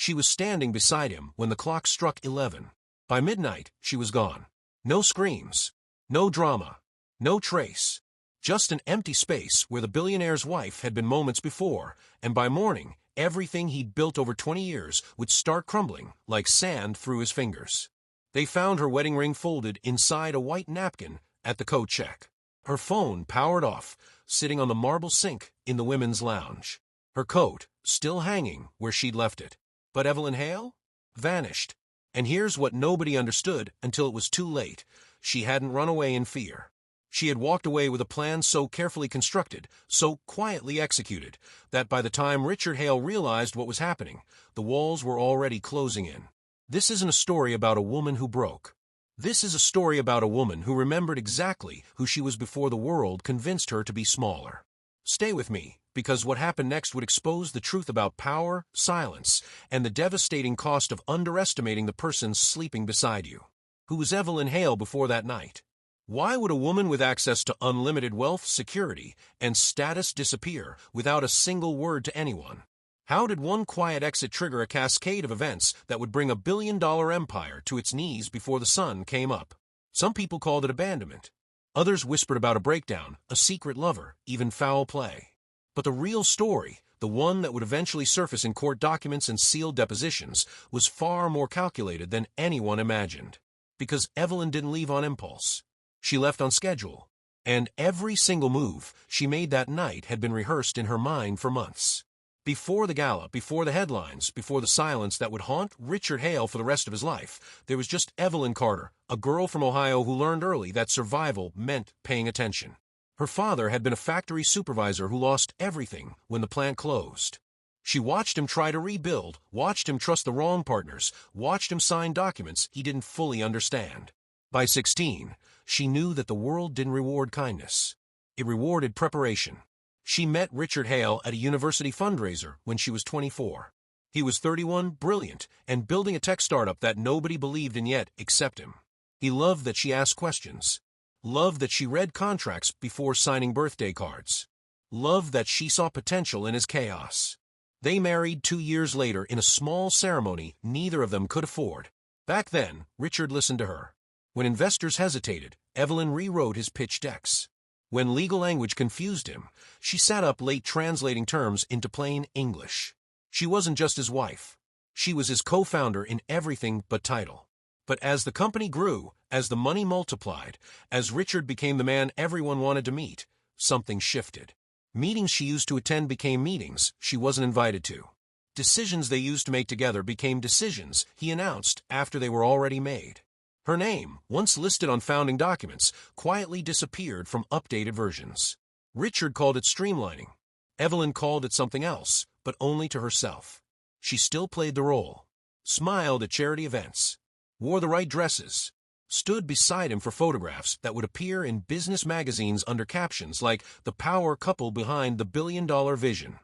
She was standing beside him when the clock struck 11. By midnight, she was gone. No screams. No drama. No trace. Just an empty space where the billionaire's wife had been moments before, and by morning, everything he'd built over 20 years would start crumbling like sand through his fingers. They found her wedding ring folded inside a white napkin at the coat check. Her phone powered off, sitting on the marble sink in the women's lounge. Her coat still hanging where she'd left it. But Evelyn Hale? Vanished. And here's what nobody understood until it was too late. She hadn't run away in fear. She had walked away with a plan so carefully constructed, so quietly executed, that by the time Richard Hale realized what was happening, the walls were already closing in. This isn't a story about a woman who broke. This is a story about a woman who remembered exactly who she was before the world convinced her to be smaller. Stay with me, because what happened next would expose the truth about power, silence, and the devastating cost of underestimating the person sleeping beside you. Who was Evelyn Hale before that night? Why would a woman with access to unlimited wealth, security, and status disappear without a single word to anyone? How did one quiet exit trigger a cascade of events that would bring a billion-dollar empire to its knees before the sun came up? Some people called it abandonment. Others whispered about a breakdown, a secret lover, even foul play. But the real story, the one that would eventually surface in court documents and sealed depositions, was far more calculated than anyone imagined. Because Evelyn didn't leave on impulse. She left on schedule, and every single move she made that night had been rehearsed in her mind for months. Before the gala, before the headlines, before the silence that would haunt Richard Hale for the rest of his life, there was just Evelyn Carter, a girl from Ohio who learned early that survival meant paying attention. Her father had been a factory supervisor who lost everything when the plant closed. She watched him try to rebuild, watched him trust the wrong partners, watched him sign documents he didn't fully understand. By 16, she knew that the world didn't reward kindness. It rewarded preparation. She met Richard Hale at a university fundraiser when she was 24. He was 31, brilliant, and building a tech startup that nobody believed in yet except him. He loved that she asked questions. Loved that she read contracts before signing birthday cards. Loved that she saw potential in his chaos. They married 2 years later in a small ceremony neither of them could afford. Back then, Richard listened to her. When investors hesitated, Evelyn rewrote his pitch decks. When legal language confused him, she sat up late translating terms into plain English. She wasn't just his wife. She was his co-founder in everything but title. But as the company grew, as the money multiplied, as Richard became the man everyone wanted to meet, something shifted. Meetings she used to attend became meetings she wasn't invited to. Decisions they used to make together became decisions he announced after they were already made. Her name, once listed on founding documents, quietly disappeared from updated versions. Richard called it streamlining. Evelyn called it something else, but only to herself. She still played the role, smiled at charity events, wore the right dresses, stood beside him for photographs that would appear in business magazines under captions like "the power couple behind the billion-dollar vision."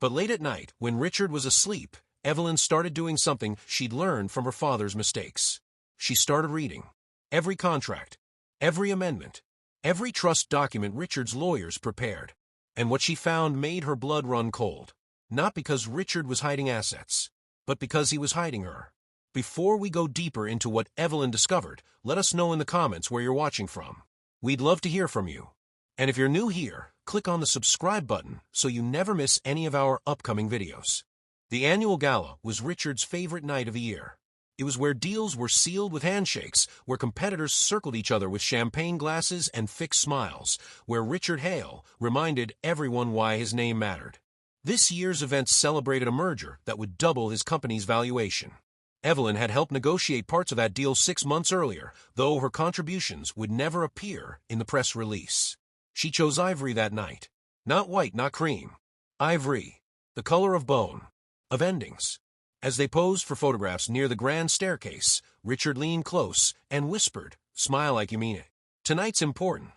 But late at night, when Richard was asleep, Evelyn started doing something she'd learned from her father's mistakes. She started reading every contract, every amendment, every trust document Richard's lawyers prepared. And what she found made her blood run cold. Not because Richard was hiding assets, but because he was hiding her. Before we go deeper into what Evelyn discovered, let us know in the comments where you're watching from. We'd love to hear from you. And if you're new here, click on the subscribe button so you never miss any of our upcoming videos. The annual gala was Richard's favorite night of the year. It was where deals were sealed with handshakes, where competitors circled each other with champagne glasses and fixed smiles, where Richard Hale reminded everyone why his name mattered. This year's event celebrated a merger that would double his company's valuation. Evelyn had helped negotiate parts of that deal 6 months earlier, though her contributions would never appear in the press release. She chose ivory that night. Not white, not cream. Ivory, the color of bone, of endings. As they posed for photographs near the grand staircase, Richard leaned close and whispered, "Smile like you mean it. Tonight's important."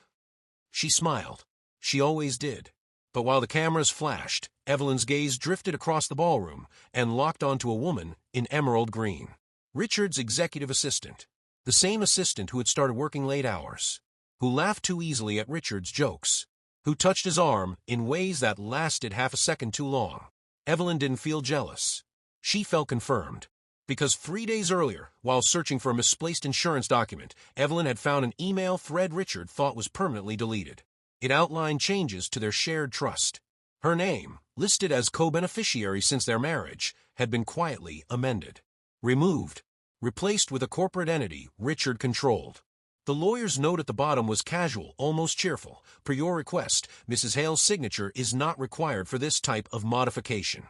She smiled. She always did. But while the cameras flashed, Evelyn's gaze drifted across the ballroom and locked onto a woman in emerald green. Richard's executive assistant. The same assistant who had started working late hours. Who laughed too easily at Richard's jokes. Who touched his arm in ways that lasted half a second too long. Evelyn didn't feel jealous. She felt confirmed. Because 3 days earlier, while searching for a misplaced insurance document, Evelyn had found an email thread Richard thought was permanently deleted. It outlined changes to their shared trust. Her name, listed as co-beneficiary since their marriage, had been quietly amended. Removed. Replaced with a corporate entity Richard controlled. The lawyer's note at the bottom was casual, almost cheerful. Per your request, Mrs. Hale's signature is not required for this type of modification.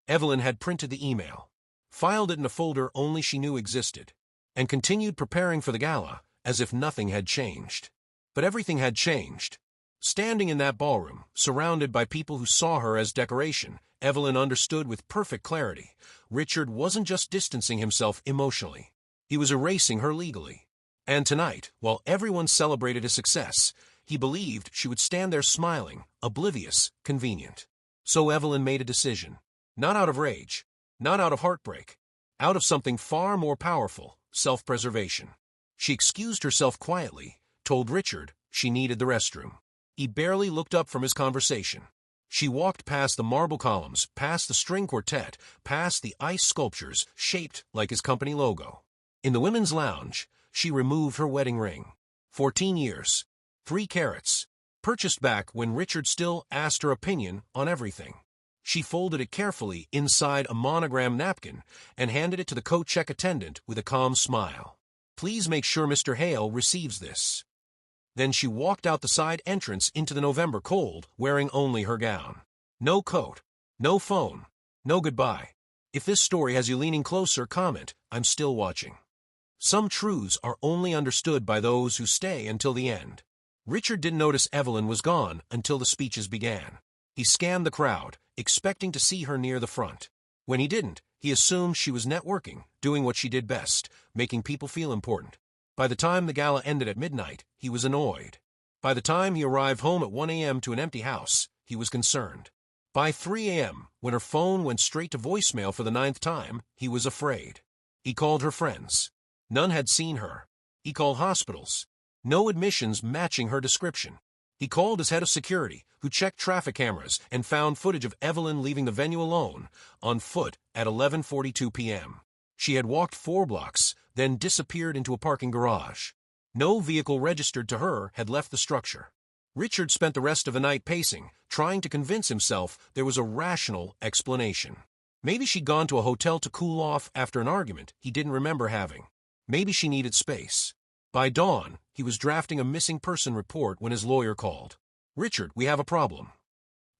Evelyn had printed the email, filed it in a folder only she knew existed, and continued preparing for the gala as if nothing had changed. But everything had changed. Standing in that ballroom, surrounded by people who saw her as decoration, Evelyn understood with perfect clarity. Richard wasn't just distancing himself emotionally. He was erasing her legally. And tonight, while everyone celebrated his success, he believed she would stand there smiling, oblivious, convenient. So Evelyn made a decision. Not out of rage, not out of heartbreak, out of something far more powerful, self-preservation. She excused herself quietly, told Richard she needed the restroom. He barely looked up from his conversation. She walked past the marble columns, past the string quartet, past the ice sculptures shaped like his company logo. In the women's lounge, she removed her wedding ring. 14 years, 3 carats, purchased back when Richard still asked her opinion on everything. She folded it carefully inside a monogram napkin and handed it to the coat check attendant with a calm smile. Please make sure Mr. Hale receives this. Then she walked out the side entrance into the November cold, wearing only her gown. No coat, no phone, no goodbye. If this story has you leaning closer, comment, I'm still watching. Some truths are only understood by those who stay until the end. Richard didn't notice Evelyn was gone until the speeches began. He scanned the crowd, expecting to see her near the front. When he didn't, he assumed she was networking, doing what she did best, making people feel important. By the time the gala ended at midnight, he was annoyed. By the time he arrived home at 1 a.m. to an empty house, he was concerned. By 3 a.m., when her phone went straight to voicemail for the 9th time, he was afraid. He called her friends. None had seen her. He called hospitals. No admissions matching her description. He called his head of security, who checked traffic cameras and found footage of Evelyn leaving the venue alone, on foot, at 11:42 p.m. She had walked 4 blocks, then disappeared into a parking garage. No vehicle registered to her had left the structure. Richard spent the rest of the night pacing, trying to convince himself there was a rational explanation. Maybe she'd gone to a hotel to cool off after an argument he didn't remember having. Maybe she needed space. By dawn, he was drafting a missing person report when his lawyer called. Richard, we have a problem.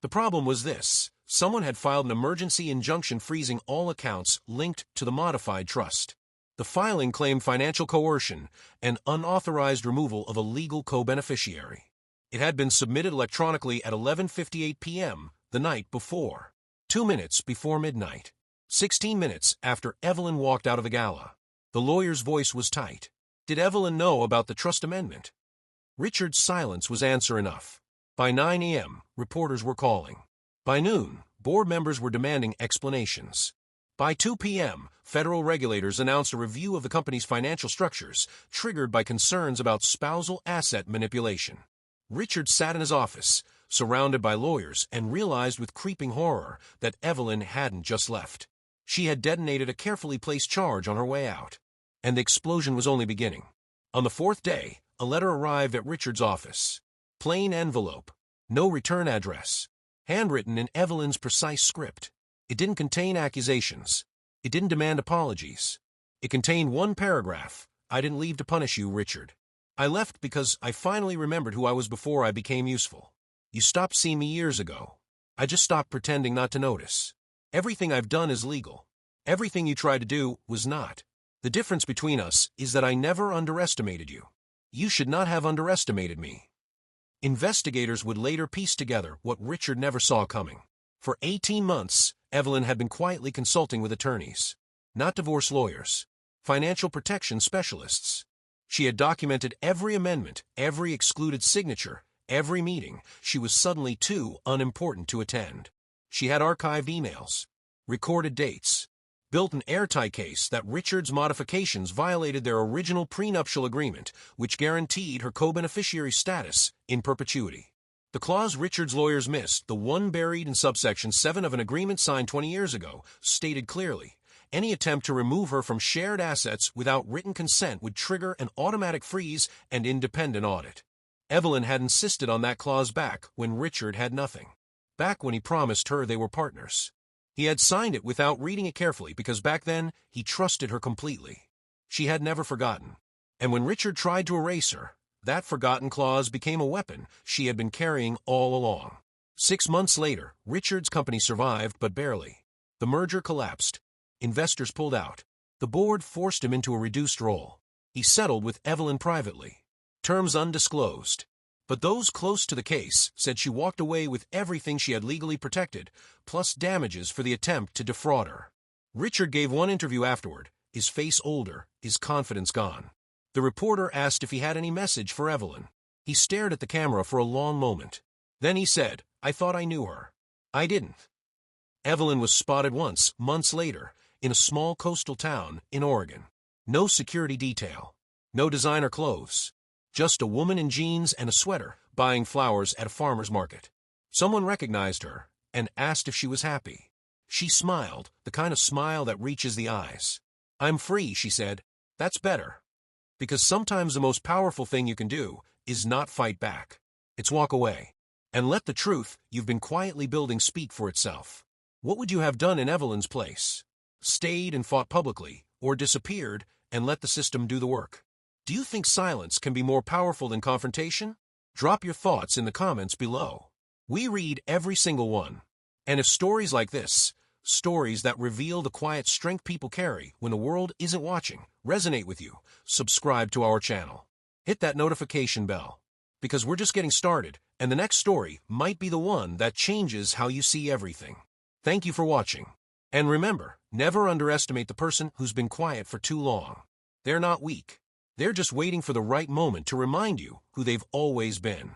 The problem was this. Someone had filed an emergency injunction freezing all accounts linked to the modified trust. The filing claimed financial coercion and unauthorized removal of a legal co-beneficiary. It had been submitted electronically at 11:58 p.m. the night before. 2 minutes before midnight. 16 minutes after Evelyn walked out of the gala. The lawyer's voice was tight. Did Evelyn know about the trust amendment? Richard's silence was answer enough. By 9 a.m., reporters were calling. By noon, board members were demanding explanations. By 2 p.m., federal regulators announced a review of the company's financial structures, triggered by concerns about spousal asset manipulation. Richard sat in his office, surrounded by lawyers, and realized with creeping horror that Evelyn hadn't just left. She had detonated a carefully placed charge on her way out. And the explosion was only beginning. On the 4th day, a letter arrived at Richard's office. Plain envelope. No return address. Handwritten in Evelyn's precise script. It didn't contain accusations. It didn't demand apologies. It contained one paragraph. I didn't leave to punish you, Richard. I left because I finally remembered who I was before I became useful. You stopped seeing me years ago. I just stopped pretending not to notice. Everything I've done is legal. Everything you tried to do was not. The difference between us is that I never underestimated you. You should not have underestimated me. Investigators would later piece together what Richard never saw coming. For 18 months, Evelyn had been quietly consulting with attorneys. Not divorce lawyers. Financial protection specialists. She had documented every amendment, every excluded signature, every meeting she was suddenly too unimportant to attend. She had archived emails, recorded dates, built an airtight case that Richard's modifications violated their original prenuptial agreement, which guaranteed her co-beneficiary status in perpetuity. The clause Richard's lawyers missed, the one buried in subsection 7 of an agreement signed 20 years ago, stated clearly, any attempt to remove her from shared assets without written consent would trigger an automatic freeze and independent audit. Evelyn had insisted on that clause back when Richard had nothing. Back when he promised her they were partners. He had signed it without reading it carefully because back then he trusted her completely. She had never forgotten. And when Richard tried to erase her, that forgotten clause became a weapon she had been carrying all along. 6 months later, Richard's company survived, but barely. The merger collapsed. Investors pulled out. The board forced him into a reduced role. He settled with Evelyn privately. Terms undisclosed. But those close to the case said she walked away with everything she had legally protected, plus damages for the attempt to defraud her. Richard gave one interview afterward, his face older, his confidence gone. The reporter asked if he had any message for Evelyn. He stared at the camera for a long moment. Then he said, "I thought I knew her. I didn't." Evelyn was spotted once, months later, in a small coastal town in Oregon. No security detail. No designer clothes. Just a woman in jeans and a sweater buying flowers at a farmer's market. Someone recognized her and asked if she was happy. She smiled, the kind of smile that reaches the eyes. "I'm free," she said. "That's better." Because sometimes the most powerful thing you can do is not fight back. It's walk away. And let the truth you've been quietly building speak for itself. What would you have done in Evelyn's place? Stayed and fought publicly, or disappeared and let the system do the work? Do you think silence can be more powerful than confrontation? Drop your thoughts in the comments below. We read every single one. And if stories like this, stories that reveal the quiet strength people carry when the world isn't watching, resonate with you, subscribe to our channel. Hit that notification bell. Because we're just getting started, and the next story might be the one that changes how you see everything. Thank you for watching. And remember, never underestimate the person who's been quiet for too long. They're not weak. They're just waiting for the right moment to remind you who they've always been.